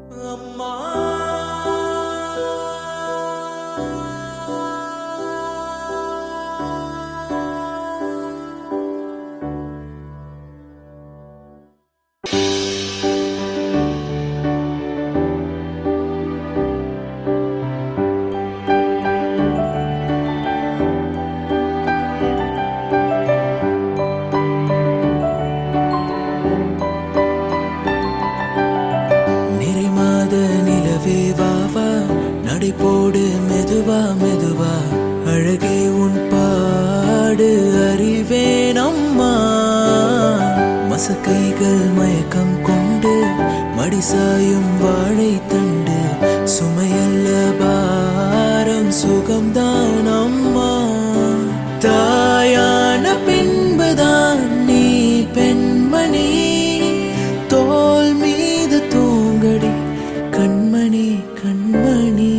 அம்மா போடு மெதுவா மெதுவா அழகே உன் பாடு அறிவேன் அம்மா மசக்கைகள் மயக்கம் கொண்டு மடிசாயும் வாழை தண்டு சுமையல்ல பாரம் சுகம்தான் அம்மா தாயான பின்புதான் நீ பெண்மணி தோல் மீது தூங்கடி கண்மணி கண்மணி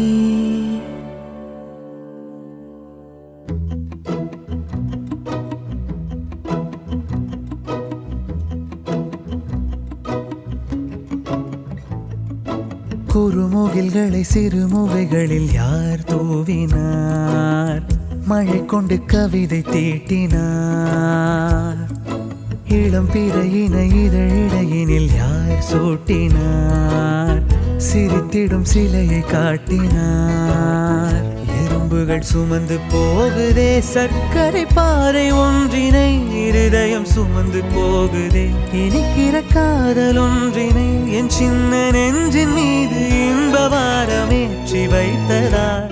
குறுமுகில்களை சிறுமுகைகளில் யார் தூவினார் மழை கொண்டு கவிதை தீட்டினார் இளம் பிறையின இதழிடையினில் யார் சூட்டினார் சிரித்திடும் சிலையை காட்டினார் எறும்புகள் சுமந்து போகுதே சர்க்கரை பாறை ஒன்றினை இருதயம் சுமந்து போகுதே இனிக்கிற காதல் ஒன்றினை என் சின்ன நெஞ்சின் மீது இன்ப வாரமேற்றி வைத்ததார்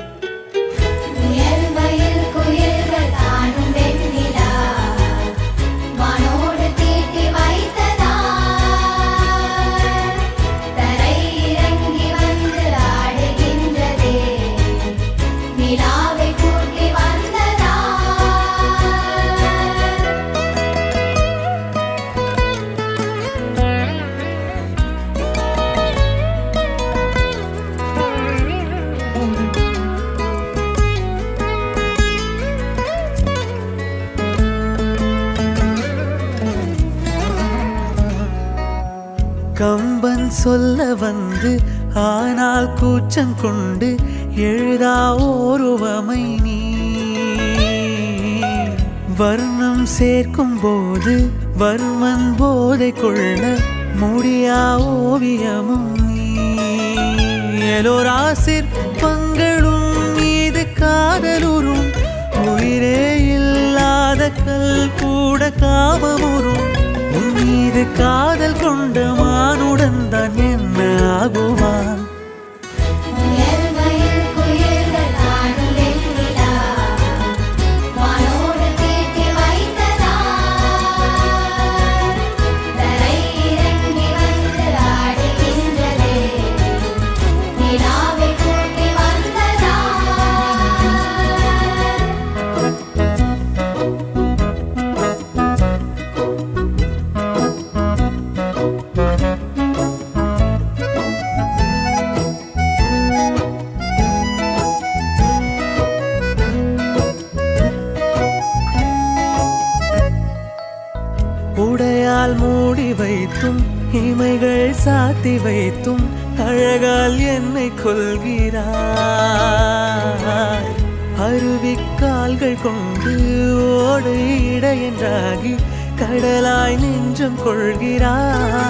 கம்பன் சொல்ல வந்து ஆனால் கூச்சம் கொண்டு எழுதா ஓருவமை நீ வர்ணம் சேர்க்கும் போது வர்மன் போதை கொள்ள முடியா ஓவியமும் நீ எலோரா சிற்பங்களும் மீது காதலுறும் உயிரே இல்லாத கல் கூட காமமுறும் மீது காதல் கொண்ட மானுடன் தான் என்ன ஆகுவான் உடையால் மூடி வைத்தும் இமைகள் சாத்தி வைத்தும் அழகால் என்னை கொள்கிறாய் அருவிக்கால்கள் கொண்டு ஓடு இடையென்றாகி கடலாய் நெஞ்சம் கொள்கிறாய்